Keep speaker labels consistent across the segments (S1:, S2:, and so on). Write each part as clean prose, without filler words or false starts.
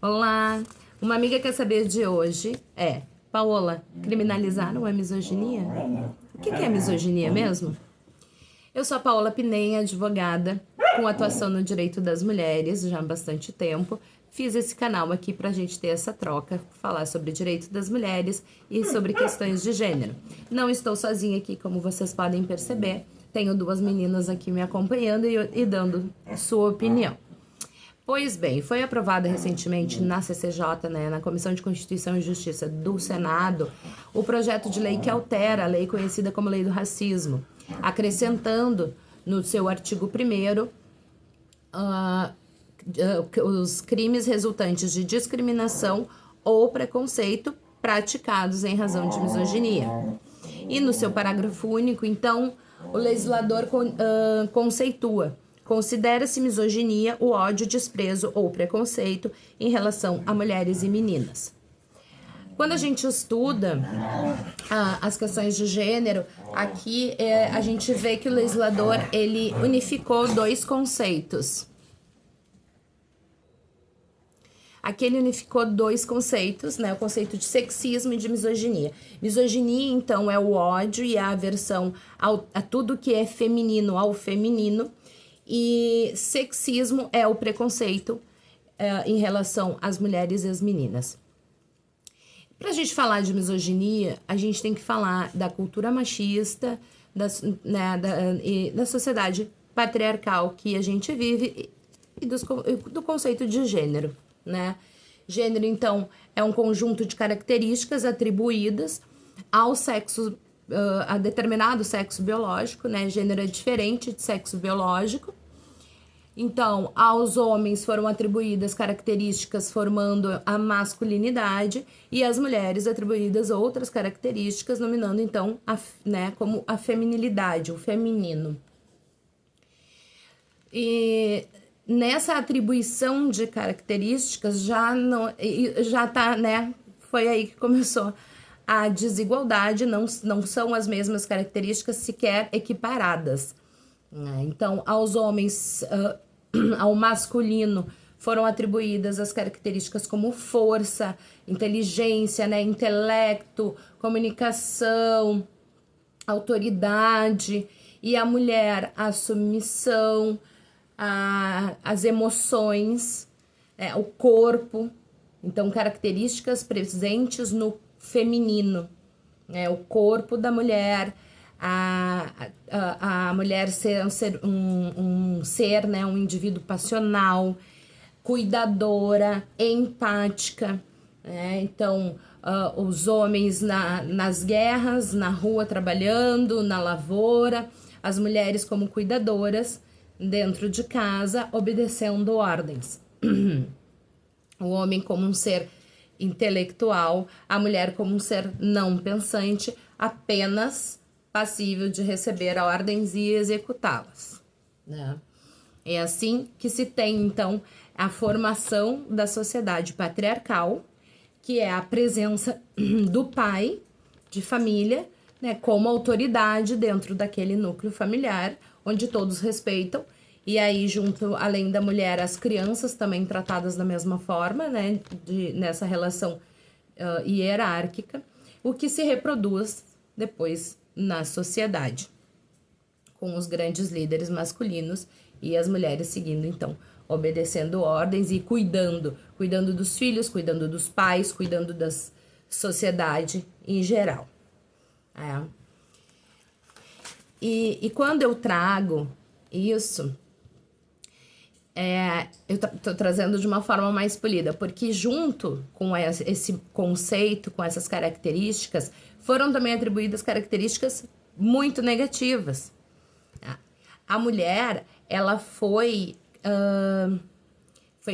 S1: Olá! Uma amiga quer saber de hoje é: Paola, criminalizaram a misoginia? O que é misoginia mesmo? Eu sou a Paola Piném, advogada, com atuação no direito das mulheres já há bastante tempo. Fiz esse canal aqui pra gente ter essa troca, falar sobre direito das mulheres e sobre questões de gênero. Não estou sozinha aqui, como vocês podem perceber. Tenho duas meninas aqui me acompanhando e dando sua opinião. Pois bem, foi aprovada recentemente na CCJ, né, na Comissão de Constituição e Justiça do Senado, o projeto de lei que altera a lei conhecida como Lei do Racismo, acrescentando no seu artigo 1º os crimes resultantes de discriminação ou preconceito praticados em razão de misoginia. E no seu parágrafo único, então, o legislador conceitua: considera-se misoginia o ódio, desprezo ou preconceito em relação a mulheres e meninas. Quando a gente estuda as questões de gênero, aqui a gente vê que o legislador ele unificou dois conceitos. Aqui ele unificou dois conceitos, né? O conceito de sexismo e de misoginia. Misoginia, então, é o ódio e a aversão a tudo que é feminino ao feminino. E sexismo é o preconceito em relação às mulheres e às meninas. Pra gente falar de misoginia, a gente tem que falar da cultura machista, da sociedade patriarcal que a gente vive e do conceito de gênero, né? Gênero, então, é um conjunto de características atribuídas ao sexo, a determinado sexo biológico, né? Gênero é diferente de sexo biológico. Então, aos homens foram atribuídas características formando a masculinidade e às mulheres atribuídas outras características, nominando, então, como a feminilidade, o feminino. E nessa atribuição de características já tá, né? Foi aí que começou a desigualdade, não são as mesmas características sequer equiparadas. Então, aos homens, ao masculino, foram atribuídas as características como força, inteligência, né, intelecto, comunicação, autoridade, e a mulher, a submissão, as emoções, o corpo. Então, características presentes no feminino, né, o corpo da mulher, a mulher ser um ser, né, um indivíduo passional, cuidadora, empática, né? Então, os homens nas guerras, na rua trabalhando, na lavoura, as mulheres como cuidadoras, dentro de casa, obedecendo ordens. O homem como um ser intelectual, a mulher como um ser não pensante, apenas passível de receber ordens e executá-las, né? É assim que se tem, então, a formação da sociedade patriarcal, que é a presença do pai de família, né, como autoridade dentro daquele núcleo familiar, onde todos respeitam, e aí junto, além da mulher, as crianças também tratadas da mesma forma, né, nessa relação hierárquica, o que se reproduz depois na sociedade, com os grandes líderes masculinos e as mulheres seguindo, então, obedecendo ordens e cuidando dos filhos, cuidando dos pais, cuidando da sociedade em geral. E quando eu trago isso, eu tô trazendo de uma forma mais polida, porque junto com esse conceito, com essas características, foram também atribuídas características muito negativas. A mulher, ela foi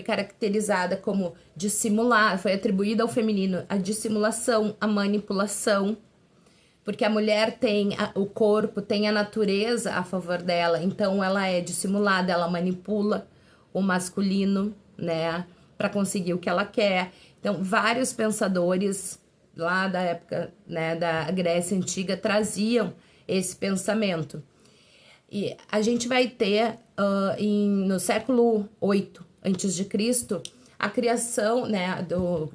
S1: caracterizada como dissimular, foi atribuída ao feminino a dissimulação, a manipulação, porque a mulher tem o corpo, tem a natureza a favor dela, então ela é dissimulada, ela manipula o masculino, né, para conseguir o que ela quer. Então, vários pensadores lá da época, né, da Grécia Antiga traziam esse pensamento. E a gente vai ter no século VIII antes de Cristo, a criação, né,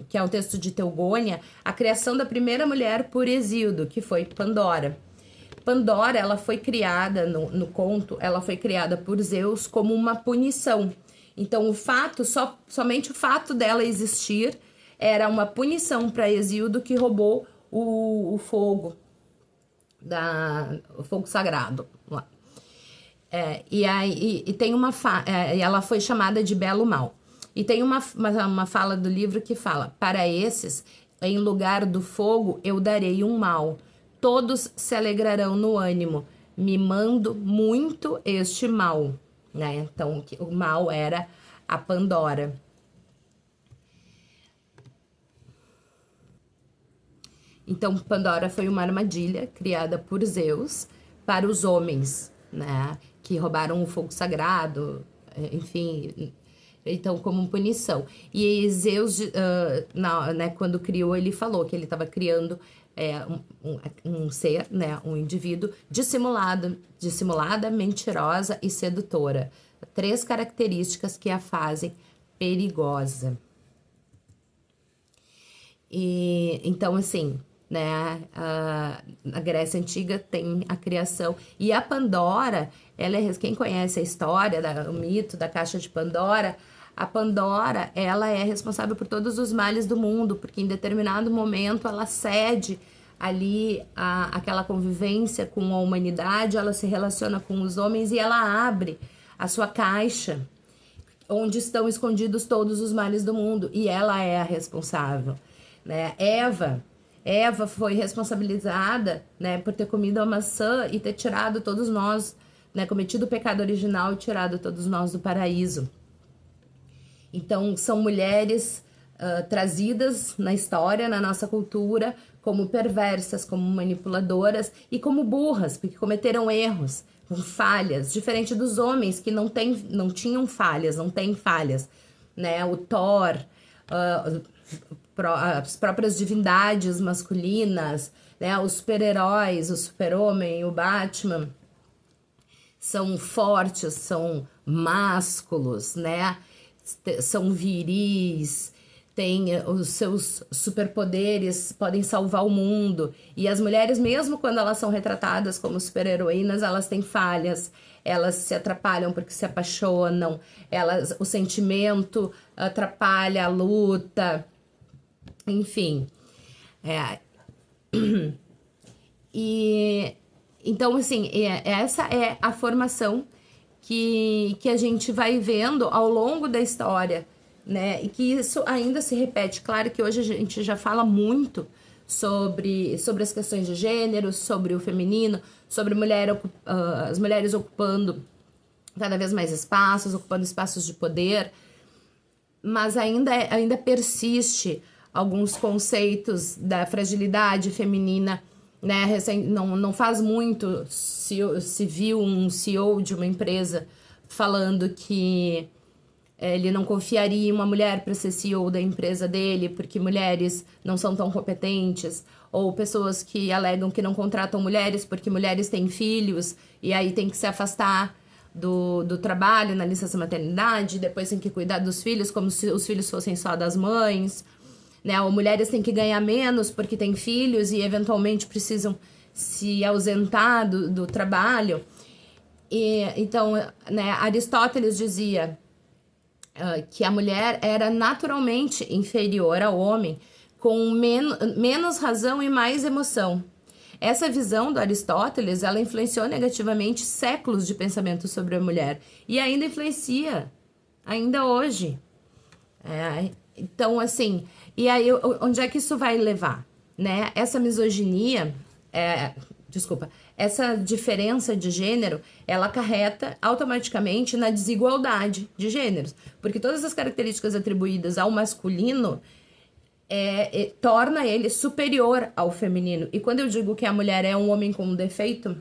S1: que é o texto de Teogônia, a criação da primeira mulher por Hesíodo, que foi Pandora. Pandora, ela foi criada, no conto, ela foi criada por Zeus como uma punição. Então, somente o fato dela existir era uma punição para Hesíodo, que roubou o fogo, o fogo sagrado. E tem ela foi chamada de Belo Mal. E tem uma fala do livro que fala: para esses, em lugar do fogo, eu darei um mal. Todos se alegrarão no ânimo, mimando muito este mal. Né? Então, o mal era a Pandora. Então, Pandora foi uma armadilha criada por Zeus para os homens, né? Que roubaram o fogo sagrado, enfim... Então, como punição. E Zeus, né, quando criou, ele falou que ele estava criando um ser, né, um indivíduo dissimulada, mentirosa e sedutora. 3 características que a fazem perigosa. E então, assim, né, a Grécia Antiga tem a criação. E a Pandora, quem conhece a história, o mito da caixa de Pandora... A Pandora, ela é responsável por todos os males do mundo, porque em determinado momento ela cede ali aquela convivência com a humanidade, ela se relaciona com os homens e ela abre a sua caixa, onde estão escondidos todos os males do mundo, e ela é a responsável, né? Eva foi responsabilizada, né, por ter comido a maçã e ter tirado todos nós, né, cometido o pecado original e tirado todos nós do paraíso. Então, são mulheres trazidas na história, na nossa cultura, como perversas, como manipuladoras e como burras, porque cometeram erros, com falhas, diferente dos homens que não tinham falhas, não têm falhas, né? O Thor, as próprias divindades masculinas, né? Os super-heróis, o Super-Homem, o Batman, são fortes, são másculos, né? São viris, têm os seus superpoderes, podem salvar o mundo. E as mulheres, mesmo quando elas são retratadas como super-heroínas, elas têm falhas, elas se atrapalham porque se apaixonam, o sentimento atrapalha a luta, enfim. E então, assim, essa é a formação que a gente vai vendo ao longo da história, né? E que isso ainda se repete. Claro que hoje a gente já fala muito sobre as questões de gênero, sobre o feminino, sobre as mulheres ocupando cada vez mais espaços, ocupando espaços de poder, mas ainda persiste alguns conceitos da fragilidade feminina, né? Não faz muito se viu um CEO de uma empresa falando que ele não confiaria em uma mulher para ser CEO da empresa dele, porque mulheres não são tão competentes, ou pessoas que alegam que não contratam mulheres porque mulheres têm filhos e aí tem que se afastar do trabalho na licença maternidade, depois tem que cuidar dos filhos como se os filhos fossem só das mães, né? Ou mulheres têm que ganhar menos porque têm filhos e eventualmente precisam se ausentar do trabalho. Então, né, Aristóteles dizia que a mulher era naturalmente inferior ao homem, com menos razão e mais emoção. Essa visão do Aristóteles, ela influenciou negativamente séculos de pensamento sobre a mulher e ainda influencia, ainda hoje. Então, assim, e aí onde é que isso vai levar, né? Essa misoginia, essa diferença de gênero, ela acarreta automaticamente na desigualdade de gêneros, porque todas as características atribuídas ao masculino torna ele superior ao feminino. E quando eu digo que a mulher é um homem com um defeito,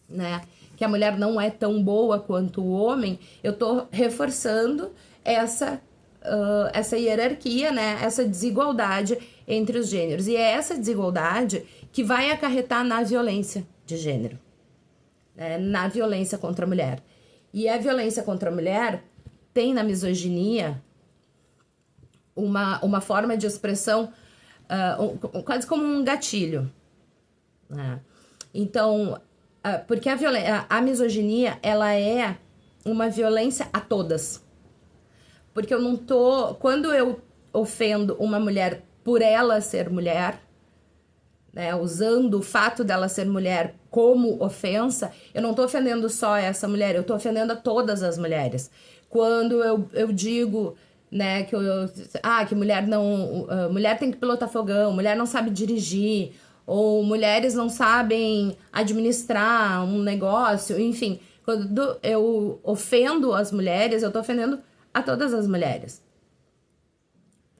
S1: né, que a mulher não é tão boa quanto o homem, eu tô reforçando essa hierarquia, né, essa desigualdade entre os gêneros. E é essa desigualdade que vai acarretar na violência de gênero, né, na violência contra a mulher. E a violência contra a mulher, tem na misoginia uma forma de expressão quase como um gatilho, né? Então, porque a misoginia, ela é uma violência a todas. Porque eu não tô... Quando eu ofendo uma mulher por ela ser mulher, né, usando o fato dela ser mulher como ofensa, eu não tô ofendendo só essa mulher, eu tô ofendendo a todas as mulheres. Quando eu digo, né, que mulher não... mulher tem que pilotar fogão, mulher não sabe dirigir, ou mulheres não sabem administrar um negócio, enfim. Quando eu ofendo as mulheres, eu tô ofendendo a todas as mulheres.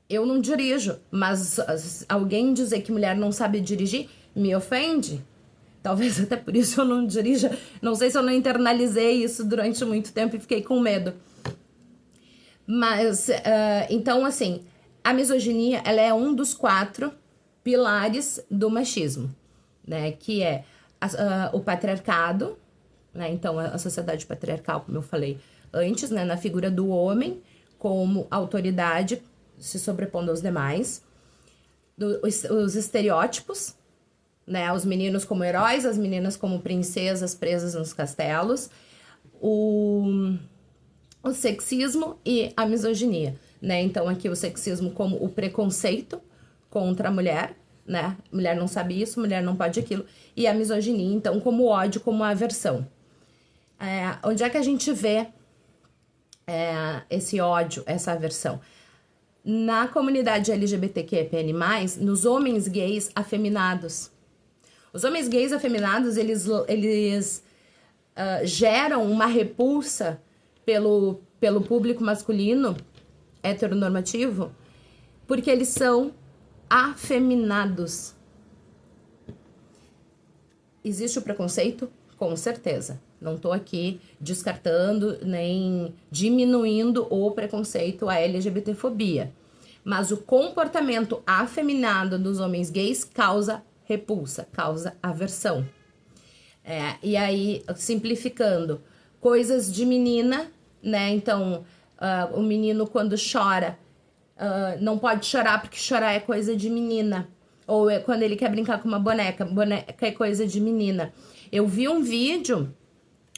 S1: Eu não dirijo, mas alguém dizer que mulher não sabe dirigir me ofende. Talvez até por isso eu não dirija. Não sei se eu não internalizei isso durante muito tempo e fiquei com medo. Mas, então, assim, a misoginia, ela é um dos 4 pilares do machismo, né? Que é o patriarcado, né? Então, a sociedade patriarcal, como eu falei antes, né? Na figura do homem como autoridade se sobrepondo aos demais. Os estereótipos, né? Os meninos como heróis, as meninas como princesas presas nos castelos. O sexismo e a misoginia, né? Então, aqui o sexismo como o preconceito contra a mulher, né? Mulher não sabe isso, mulher não pode aquilo. E a misoginia, então, como o ódio, como a aversão. Onde é que a gente vê esse ódio, essa aversão? Na comunidade LGBTQIAPN+, nos homens gays afeminados. Os homens gays afeminados, eles geram uma repulsa pelo público masculino heteronormativo, porque eles são afeminados. Existe o preconceito? Com certeza. Não tô aqui descartando nem diminuindo o preconceito à LGBTfobia. Mas o comportamento afeminado dos homens gays causa repulsa, causa aversão. E aí, simplificando, coisas de menina, né? Então, o menino quando chora, não pode chorar porque chorar é coisa de menina. Ou quando ele quer brincar com uma boneca é coisa de menina. Eu vi um vídeo,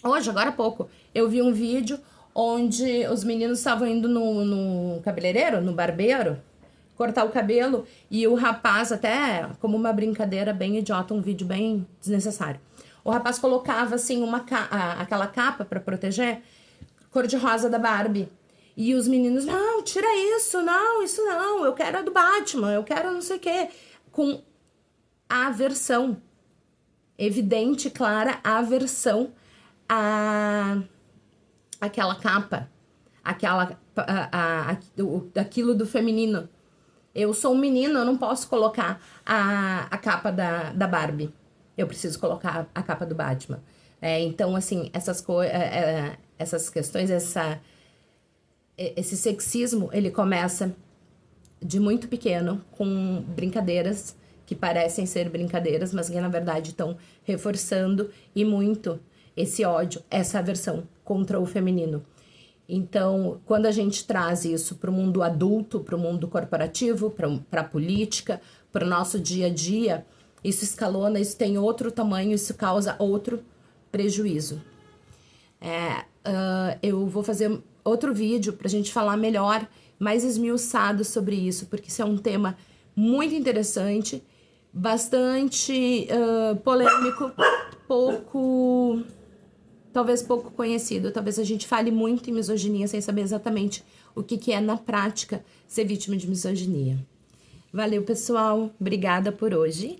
S1: hoje, agora há pouco, eu vi um vídeo onde os meninos estavam indo no cabeleireiro, no barbeiro, cortar o cabelo, e o rapaz, até como uma brincadeira bem idiota, um vídeo bem desnecessário. O rapaz colocava, assim, aquela capa pra proteger, cor-de-rosa da Barbie. E os meninos, não, tira isso não, eu quero a do Batman, eu quero não sei o quê. Com aversão. Evidente, clara, aversão àquela capa, aquilo do feminino. Eu sou um menino, eu não posso colocar a capa da Barbie. Eu preciso colocar a capa do Batman. Então, assim, essas questões, esse sexismo, ele começa de muito pequeno, com brincadeiras que parecem ser brincadeiras, mas que na verdade estão reforçando e muito esse ódio, essa aversão contra o feminino. Então, quando a gente traz isso para o mundo adulto, para o mundo corporativo, para a política, para o nosso dia a dia, isso escalona, isso tem outro tamanho, isso causa outro prejuízo. Eu vou fazer outro vídeo para a gente falar melhor, mais esmiuçado sobre isso, porque isso é um tema muito interessante, bastante polêmico, talvez pouco conhecido. Talvez a gente fale muito em misoginia sem saber exatamente o que é na prática ser vítima de misoginia. Valeu, pessoal. Obrigada por hoje.